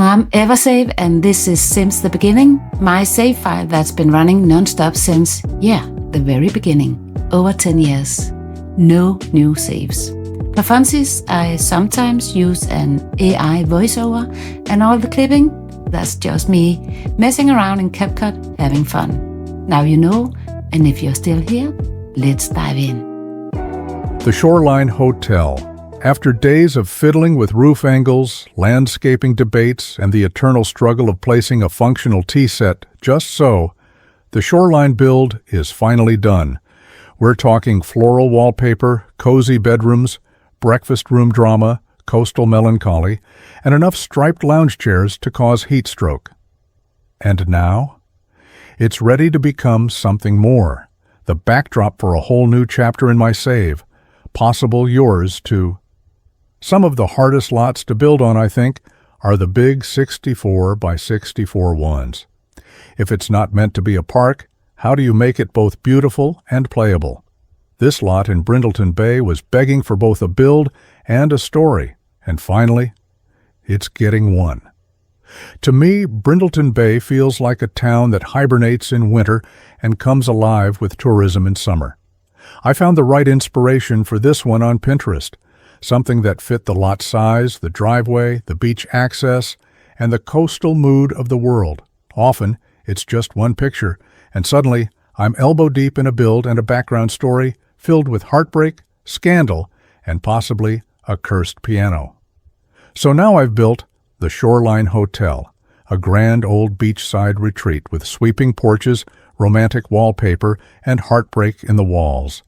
I'm Eversave, and this is Since the Beginning, my save file that's been running non-stop since, the very beginning, over 10 years. No new saves. For funsies, I sometimes use an AI voiceover, and all the clipping, that's just me messing around in CapCut, having fun. Now you know, and if you're still here, let's dive in. The Shoreline Hotel. After days of fiddling with roof angles, landscaping debates, and the eternal struggle of placing a functional tea set just so, the Shoreline build is finally done. We're talking floral wallpaper, cozy bedrooms, breakfast room drama, coastal melancholy, and enough striped lounge chairs to cause heat stroke. And now? It's ready to become something more. The backdrop for a whole new chapter in my save. Possible yours too. Some of the hardest lots to build on, I think, are the big 64 by 64 ones. If it's not meant to be a park, how do you make it both beautiful and playable? This lot in Brindleton Bay was begging for both a build and a story, and finally, it's getting one. To me, Brindleton Bay feels like a town that hibernates in winter and comes alive with tourism in summer. I found the right inspiration for this one on Pinterest. Something that fit the lot size, the driveway, the beach access, and the coastal mood of the world. Often, it's just one picture, and suddenly, I'm elbow deep in a build and a background story filled with heartbreak, scandal, and possibly a cursed piano. So now I've built the Shoreline Hotel, a grand old beachside retreat with sweeping porches, romantic wallpaper, and heartbreak in the walls.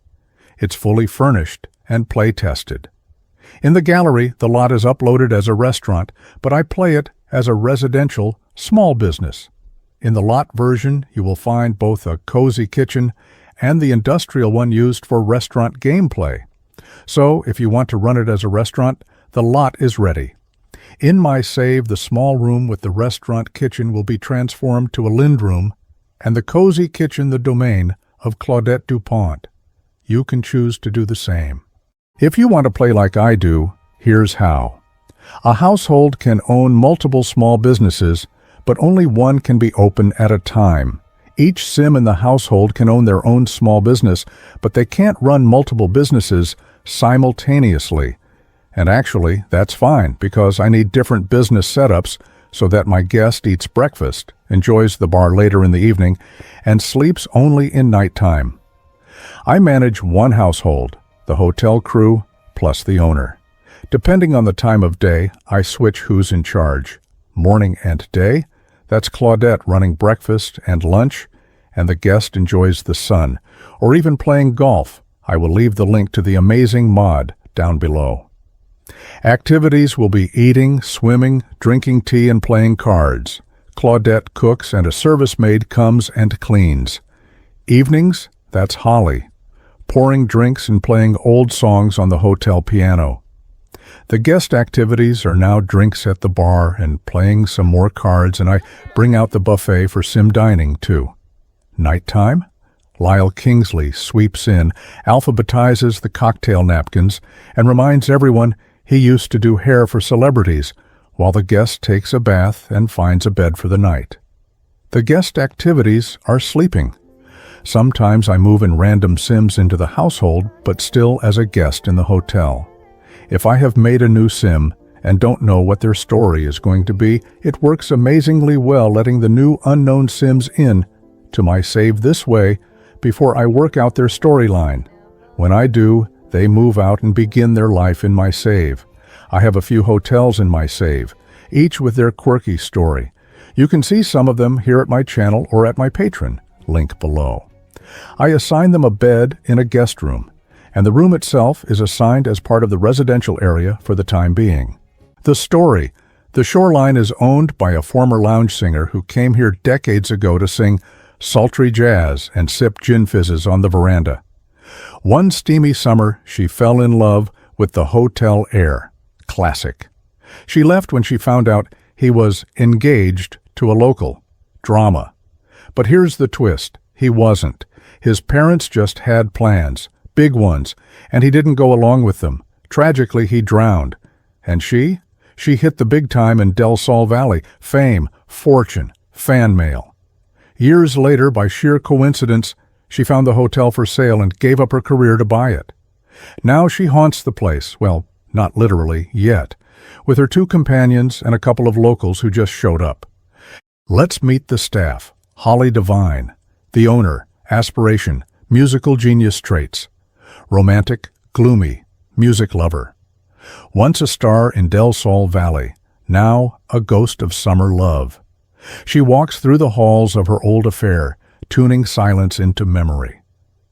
It's fully furnished and play-tested. In the gallery, the lot is uploaded as a restaurant, but I play it as a residential small business. In the lot version, you will find both a cozy kitchen and the industrial one used for restaurant gameplay. So, if you want to run it as a restaurant, the lot is ready. In my save, the small room with the restaurant kitchen will be transformed to a Lind room, and the cozy kitchen the domain of Claudette Dupont. You can choose to do the same. If you want to play like I do, here's how. A household can own multiple small businesses, but only one can be open at a time. Each sim in the household can own their own small business, but they can't run multiple businesses simultaneously. And actually, that's fine, because I need different business setups so that my guest eats breakfast, enjoys the bar later in the evening, and sleeps only in nighttime. I manage one household, the hotel crew plus the owner. Depending on the time of day, I switch who's in charge. Morning and day, that's Claudette running breakfast and lunch, and the guest enjoys the sun, or even playing golf. I will leave the link to the amazing mod down below. Activities will be eating, swimming, drinking tea, and playing cards. Claudette cooks and a service maid comes and cleans. Evenings, that's Holly, pouring drinks and playing old songs on the hotel piano. The guest activities are now drinks at the bar and playing some more cards, and I bring out the buffet for sim dining, too. Nighttime? Lyle Kingsley sweeps in, alphabetizes the cocktail napkins, and reminds everyone he used to do hair for celebrities, while the guest takes a bath and finds a bed for the night. The guest activities are sleeping. Sometimes I move in random sims into the household, but still as a guest in the hotel. If I have made a new sim and don't know what their story is going to be, it works amazingly well letting the new unknown sims in to my save this way before I work out their storyline. When I do, they move out and begin their life in my save. I have a few hotels in my save, each with their quirky story. You can see some of them here at my channel or at my Patreon, link below. I assign them a bed in a guest room, and the room itself is assigned as part of the residential area for the time being. The story. The Shoreline is owned by a former lounge singer who came here decades ago to sing sultry jazz and sip gin fizzes on the veranda. One steamy summer, she fell in love with the hotel air. Classic. She left when she found out he was engaged to a local. Drama. But here's the twist. He wasn't. His parents just had plans, big ones, and he didn't go along with them. Tragically, he drowned. And she She hit the big time in Del Sol Valley. Fame, fortune, fan mail. Years later, by sheer coincidence, she found the hotel for sale and gave up her career to buy it. Now she haunts the place, well, not literally, yet, with her 2 companions and a couple of locals who just showed up. Let's meet the staff. Holly Devine, the owner, aspiration, musical genius traits. Romantic, gloomy, music lover. Once a star in Del Sol Valley, now a ghost of summer love. She walks through the halls of her old affair, tuning silence into memory.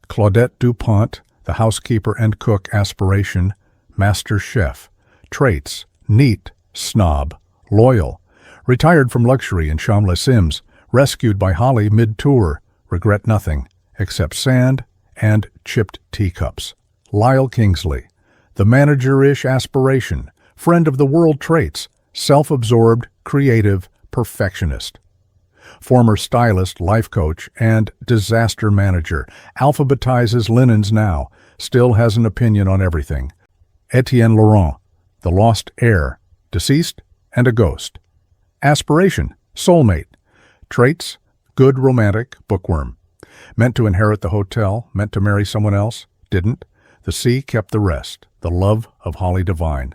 Claudette Dupont, the housekeeper and cook, aspiration, master chef. Traits, neat, snob, loyal. Retired from luxury in Champs-les-Sims, rescued by Holly mid-tour, regret nothing, except sand and chipped teacups. Lyle Kingsley, the manager-ish aspiration, friend of the world traits, self-absorbed, creative, perfectionist. Former stylist, life coach, and disaster manager, alphabetizes linens now, still has an opinion on everything. Étienne Laurent, the lost heir, deceased and a ghost. Aspiration, soulmate. Traits, good romantic, bookworm. Meant to inherit the hotel, meant to marry someone else, didn't. The sea kept the rest, the love of Holly Devine.